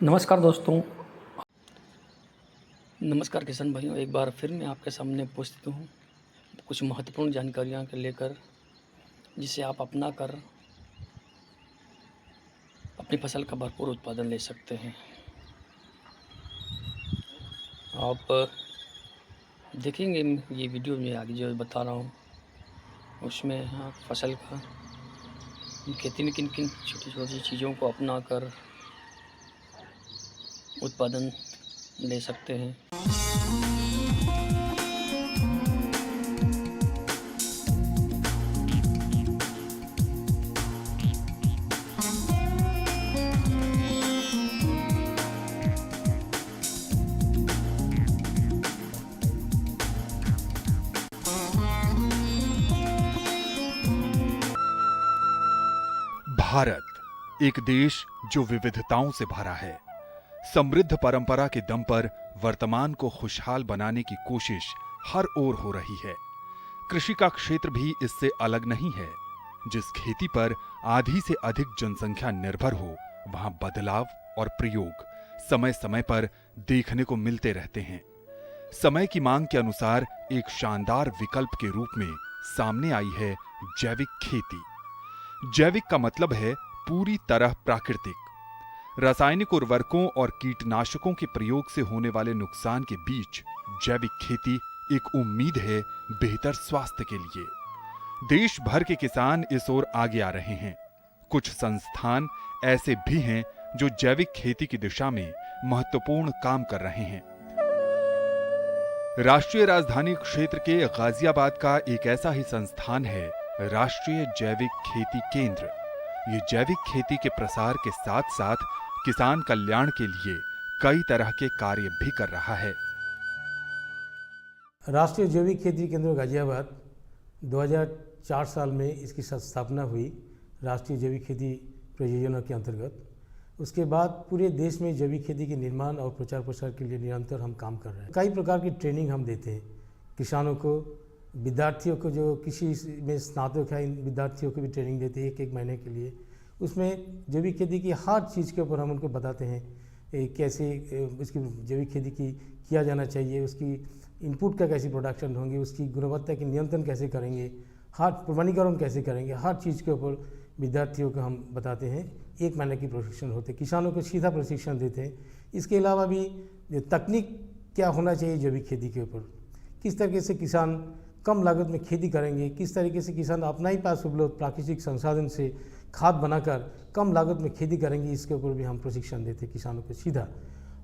नमस्कार दोस्तों। नमस्कार किसान भाइयों, एक बार फिर मैं आपके सामने उपस्थित हूँ कुछ महत्वपूर्ण जानकारियाँ को लेकर, जिसे आप अपना कर अपनी फसल का भरपूर उत्पादन ले सकते हैं। आप देखेंगे ये वीडियो में आगे जो बता रहा हूँ, उसमें आप फसल का खेती में किन किन छोटी छोटी चीज़ों को अपना कर उत्पादन ले सकते हैं। भारत एक देश जो विविधताओं से भरा है। समृद्ध परंपरा के दम पर वर्तमान को खुशहाल बनाने की कोशिश हर ओर हो रही है। कृषि का क्षेत्र भी इससे अलग नहीं है। जिस खेती पर आधी से अधिक जनसंख्या निर्भर हो, वहां बदलाव और प्रयोग समय समय पर देखने को मिलते रहते हैं। समय की मांग के अनुसार एक शानदार विकल्प के रूप में सामने आई है जैविक खेती। जैविक का मतलब है पूरी तरह प्राकृतिक। रासायनिक उर्वरकों और कीटनाशकों के प्रयोग से होने वाले नुकसान के बीच जैविक खेती एक उम्मीद है बेहतर स्वास्थ्य के लिए। देश भर के किसान इस ओर आगे आ रहे हैं। कुछ संस्थान ऐसे भी हैं जो जैविक खेती की दिशा में महत्वपूर्ण काम कर रहे हैं। राष्ट्रीय राजधानी क्षेत्र के गाजियाबाद का एक ऐसा ही संस्थान है राष्ट्रीय जैविक खेती केंद्र। ये जैविक खेती के प्रसार के साथ साथ किसान कल्याण के लिए कई तरह के कार्य भी कर रहा है। राष्ट्रीय जैविक खेती केंद्र गाजियाबाद 2004 साल में इसकी स्थापना हुई राष्ट्रीय जैविक खेती परियोजना के अंतर्गत। उसके बाद पूरे देश में जैविक खेती के निर्माण और प्रचार प्रसार के लिए निरंतर हम काम कर रहे हैं। कई प्रकार की ट्रेनिंग हम देते हैं किसानों को, विद्यार्थियों को जो किसी में स्नातक है, इन विद्यार्थियों को भी ट्रेनिंग देते हैं एक महीने के लिए। उसमें जैविक खेती की हर चीज़ के ऊपर हम उनको बताते हैं कैसे इसकी जैविक खेती की किया जाना चाहिए, उसकी इनपुट का कैसी प्रोडक्शन होंगे, उसकी गुणवत्ता की नियंत्रण कैसे करेंगे, हर प्रमाणीकरण कैसे करेंगे, हर चीज़ के ऊपर विद्यार्थियों को हम बताते हैं। एक महीने की प्रशिक्षण होते, किसानों को सीधा प्रशिक्षण देते हैं। इसके अलावा भी तकनीक क्या होना चाहिए जैविक खेती के ऊपर, किस तरीके से किसान कम लागत में खेती करेंगे, किस तरीके से किसान अपना ही पास उपलब्ध प्राकृतिक संसाधन से खाद बनाकर कम लागत में खेती करेंगे, इसके ऊपर भी हम प्रशिक्षण देते हैं किसानों को सीधा।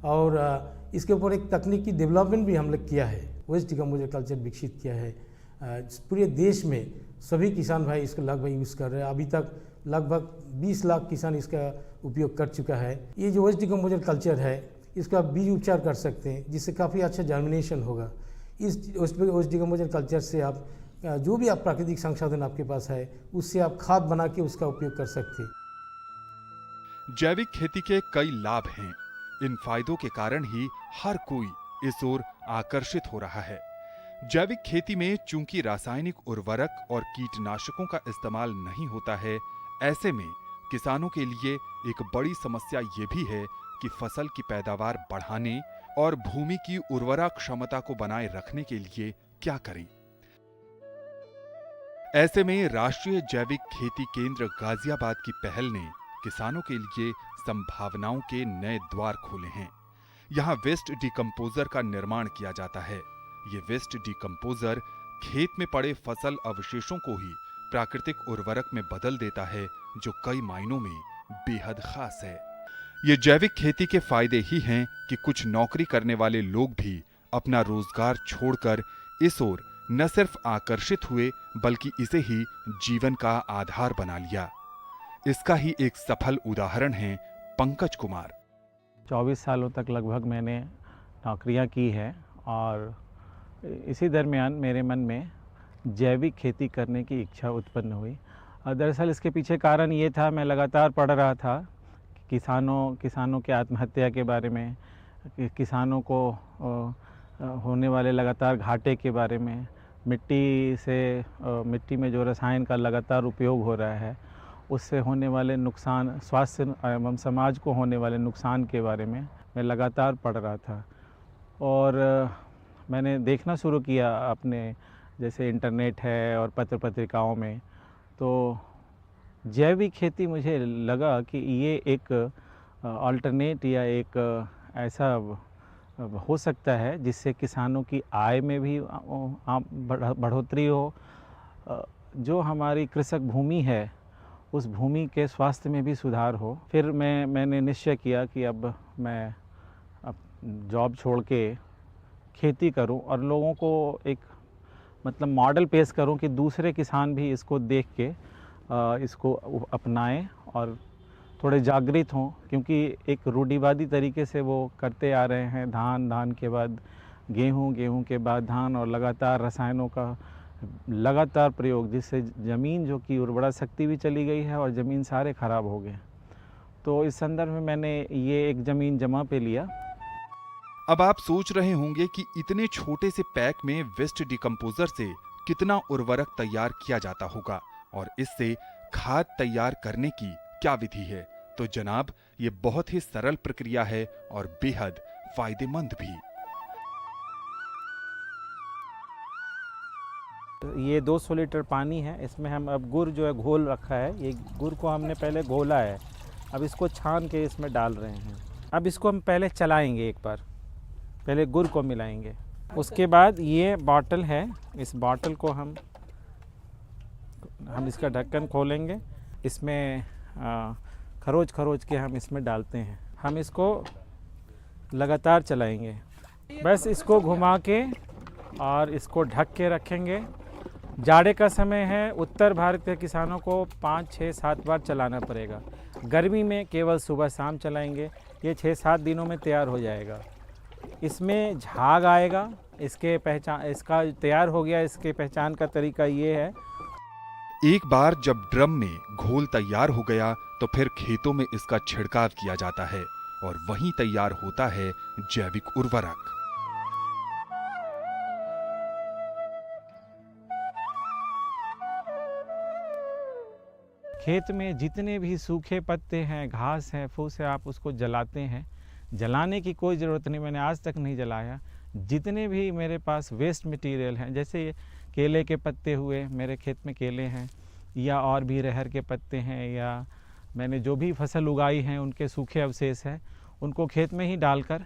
और इसके ऊपर एक तकनीकी डेवलपमेंट भी हम लोग किया है, वेस्ट डिकम्पोजर कल्चर विकसित किया है। पूरे देश में सभी किसान भाई इसको लगभग यूज़ कर रहे हैं। अभी तक लगभग 20 लाख किसान इसका उपयोग कर चुका है। ये जो वेस्ट डिकम्पोजर कल्चर है, इसका बीज उपचार कर सकते हैं, जिससे काफ़ी अच्छा जर्मिनेशन होगा। इस वेस्ट डिकम्पोजर कल्चर से आप जो भी आप प्राकृतिक संसाधन आपके पास है, उससे आप खाद बना के उसका उपयोग कर सकते हैं। जैविक खेती के कई लाभ हैं। इन फायदों के कारण ही हर कोई इस ओर आकर्षित हो रहा है। जैविक खेती में चूंकि रासायनिक उर्वरक और कीटनाशकों का इस्तेमाल नहीं होता है, ऐसे में किसानों के लिए एक बड़ी समस्या ये भी है कि फसल की पैदावार बढ़ाने और भूमि की उर्वरा क्षमता को बनाए रखने के लिए क्या करें। ऐसे में राष्ट्रीय जैविक खेती केंद्र गाजियाबाद की पहल ने किसानों के लिए संभावनाओं के नए द्वार खोले हैं। यहाँ वेस्ट डिकम्पोजर का निर्माण किया जाता है। ये वेस्ट डिकम्पोजर खेत में पड़े फसल अवशेषों को ही प्राकृतिक उर्वरक में बदल देता है, जो कई मायनों में बेहद खास है। ये जैविक खेती के फायदे ही हैं कि कुछ नौकरी करने वाले लोग भी अपना रोजगार छोड़कर इस ओर न सिर्फ आकर्षित हुए, बल्कि इसे ही जीवन का आधार बना लिया। इसका ही एक सफल उदाहरण है पंकज कुमार। 24 सालों तक लगभग मैंने नौकरियां की है और इसी दरमियान मेरे मन में जैविक खेती करने की इच्छा उत्पन्न हुई। दरअसल इसके पीछे कारण ये था, मैं लगातार पढ़ रहा था किसानों के आत्महत्या के बारे में, किसानों को होने वाले लगातार घाटे के बारे में, मिट्टी में जो रसायन का लगातार उपयोग हो रहा है, उससे होने वाले नुकसान, स्वास्थ्य एवं समाज को होने वाले नुकसान के बारे में मैं लगातार पढ़ रहा था। और मैंने देखना शुरू किया अपने जैसे इंटरनेट है और पत्र पत्रिकाओं में, तो जैविक खेती मुझे लगा कि ये एक अल्टरनेट या एक ऐसा हो सकता है जिससे किसानों की आय में भी बढ़ोतरी हो, जो हमारी कृषक भूमि है उस भूमि के स्वास्थ्य में भी सुधार हो। फिर मैंने निश्चय किया कि अब मैं जॉब छोड़ के खेती करूं और लोगों को एक मतलब मॉडल पेश करूं कि दूसरे किसान भी इसको देख के इसको अपनाएं और थोड़े जागृत हों, क्योंकि एक रूढ़िवादी तरीके से वो करते आ रहे हैं। धान के बाद गेहूं के बाद धान, और लगातार रसायनों का लगातार प्रयोग, जिससे ज़मीन जो कि उर्वरा शक्ति भी चली गई है और ज़मीन सारे ख़राब हो गए। तो इस संदर्भ में मैंने ये एक ज़मीन जमा पे लिया। अब आप सोच रहे होंगे कि इतने छोटे से पैक में वेस्ट डिकम्पोजर से कितना उर्वरक तैयार किया जाता होगा और इससे खाद तैयार करने की क्या विधि है। तो जनाब, ये बहुत ही सरल प्रक्रिया है और बेहद फायदेमंद भी। ये 200 लीटर पानी है, इसमें हम अब गुड़ जो है घोल रखा है, ये गुड़ को हमने पहले घोला है, अब इसको छान के इसमें डाल रहे हैं। अब इसको हम पहले चलाएंगे, एक बार पहले गुड़ को मिलाएंगे। उसके बाद ये बॉटल है, इस बॉटल को हम इसका ढक्कन खोलेंगे, इसमें खरोच के हम इसमें डालते हैं। हम इसको लगातार चलाएंगे, बस इसको घुमा के और इसको ढक के रखेंगे। जाड़े का समय है, उत्तर भारत के किसानों को 5, 6, 7 बार चलाना पड़ेगा। गर्मी में केवल सुबह शाम चलाएंगे, ये 6-7 दिनों में तैयार हो जाएगा। इसमें झाग आएगा, इसका तैयार हो गया। इसके पहचान का तरीका ये है, एक बार जब ड्रम में घोल तैयार हो गया तो फिर खेतों में इसका छिड़काव किया जाता है और वहीं तैयार होता है जैविक उर्वरक। खेत में जितने भी सूखे पत्ते हैं, घास है, फूस है, आप उसको जलाते हैं। जलाने की कोई ज़रूरत नहीं, मैंने आज तक नहीं जलाया। जितने भी मेरे पास वेस्ट मटेरियल हैं, जैसे केले के पत्ते हुए, मेरे खेत में केले हैं, या और भी अरहर के पत्ते हैं, या मैंने जो भी फसल उगाई हैं उनके सूखे अवशेष हैं, उनको खेत में ही डालकर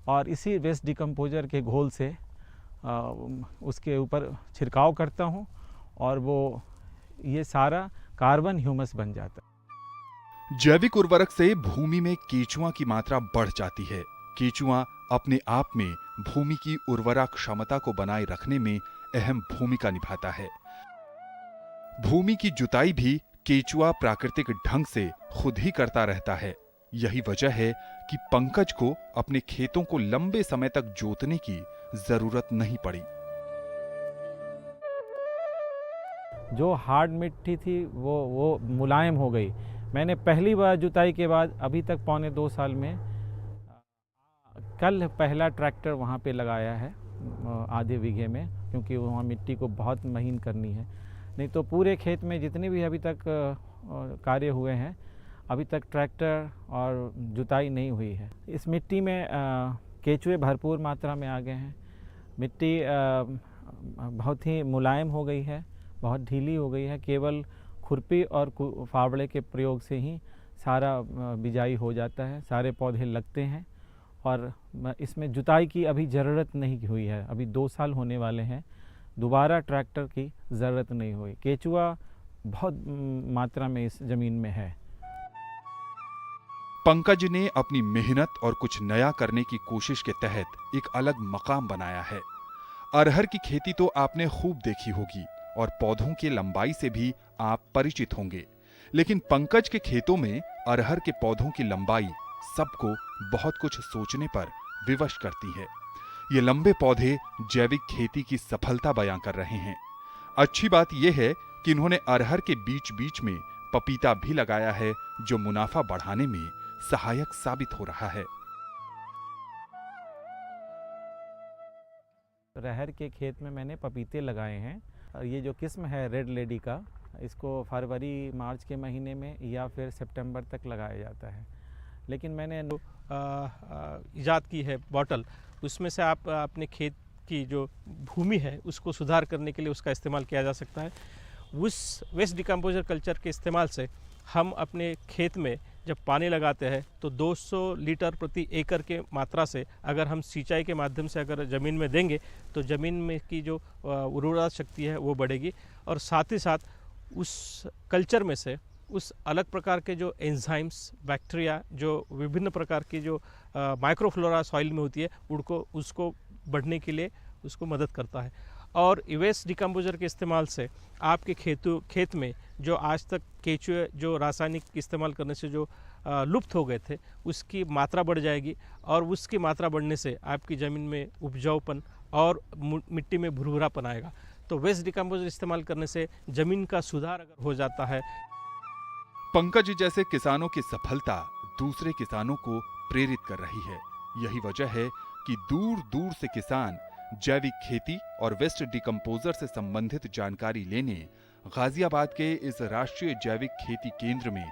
और इसी वेस्ट डिकम्पोजर के घोल से उसके ऊपर छिड़काव करता हूँ और वो ये सारा कार्बन ह्यूमस बन जाता है। जैविक उर्वरक से भूमि में केचुआ की मात्रा बढ़ जाती है। केचुआ अपने आप में भूमि की उर्वरा क्षमता को बनाए रखने में अहम भूमिका निभाता है। भूमि की जुताई भी केचुआ प्राकृतिक ढंग से खुद ही करता रहता है। यही वजह है कि पंकज को अपने खेतों को लंबे समय तक जोतने की जरूरत नहीं पड़ी। जो हार्ड मिट्टी थी वो मुलायम हो गई। मैंने पहली बार जुताई के बाद अभी तक पौने 2 साल में कल पहला ट्रैक्टर वहाँ पे लगाया है आधे बीघे में, क्योंकि वहाँ मिट्टी को बहुत महीन करनी है। नहीं तो पूरे खेत में जितने भी अभी तक कार्य हुए हैं, अभी तक ट्रैक्टर और जुताई नहीं हुई है। इस मिट्टी में केचुए भरपूर मात्रा में आ गए हैं। मिट्टी बहुत ही मुलायम हो गई है, बहुत ढीली हो गई है। केवल खुरपी और फावड़े के प्रयोग से ही सारा बिजाई हो जाता है, सारे पौधे लगते हैं और इसमें जुताई की अभी ज़रूरत नहीं हुई है। अभी 2 साल होने वाले हैं, दोबारा ट्रैक्टर की ज़रूरत नहीं हुई। केचुआ बहुत मात्रा में इस ज़मीन में है। पंकज ने अपनी मेहनत और कुछ नया करने की कोशिश के तहत एक अलग मकाम बनाया है। अरहर की खेती तो आपने खूब देखी होगी और पौधों की लंबाई से भी आप परिचित होंगे, लेकिन पंकज के खेतों में अरहर के पौधों की लंबाई सबको बहुत कुछ सोचने पर विवश करती है। ये लंबे पौधे जैविक खेती की सफलता बयां कर रहे हैं। अच्छी बात यह है कि इन्होंने अरहर के बीच बीच में पपीता भी लगाया है, जो मुनाफा बढ़ाने में सहायक साबित हो रहा है। अरहर के खेत में मैंने पपीते लगाए हैं। ये जो किस्म है रेड लेडी का, इसको फरवरी मार्च के महीने में या फिर सितंबर तक लगाया जाता है। लेकिन मैंने इजाद की है बॉटल, उसमें से आप अपने खेत की जो भूमि है उसको सुधार करने के लिए उसका इस्तेमाल किया जा सकता है। उस वेस्ट डिकम्पोजर कल्चर के इस्तेमाल से हम अपने खेत में जब पानी लगाते हैं तो 200 लीटर प्रति एकड़ के मात्रा से अगर हम सिंचाई के माध्यम से अगर ज़मीन में देंगे तो ज़मीन में की जो उर्वरा शक्ति है वो बढ़ेगी, और साथ ही साथ उस कल्चर में से उस अलग प्रकार के जो एंजाइम्स, बैक्टीरिया, जो विभिन्न प्रकार की जो माइक्रोफ्लोरा सॉइल में होती है उसको बढ़ने के लिए उसको मदद करता है। और वेस्ट डिकम्पोजर के इस्तेमाल से आपके खेत में जो आज तक केचुए जो रासायनिक इस्तेमाल करने से जो लुप्त हो गए थे उसकी मात्रा बढ़ जाएगी, और उसकी मात्रा बढ़ने से आपकी ज़मीन में उपजाऊपन और मिट्टी में भुरभुरापन आएगा। तो वेस्ट डिकम्पोजर इस्तेमाल करने से ज़मीन का सुधार अगर हो जाता है। पंकज जैसे किसानों की सफलता दूसरे किसानों को प्रेरित कर रही है। यही वजह है कि दूर दूर से किसान जैविक खेती और वेस्ट डिकम्पोजर से संबंधित जानकारी लेने गाजियाबाद के इस राष्ट्रीय जैविक खेती केंद्र में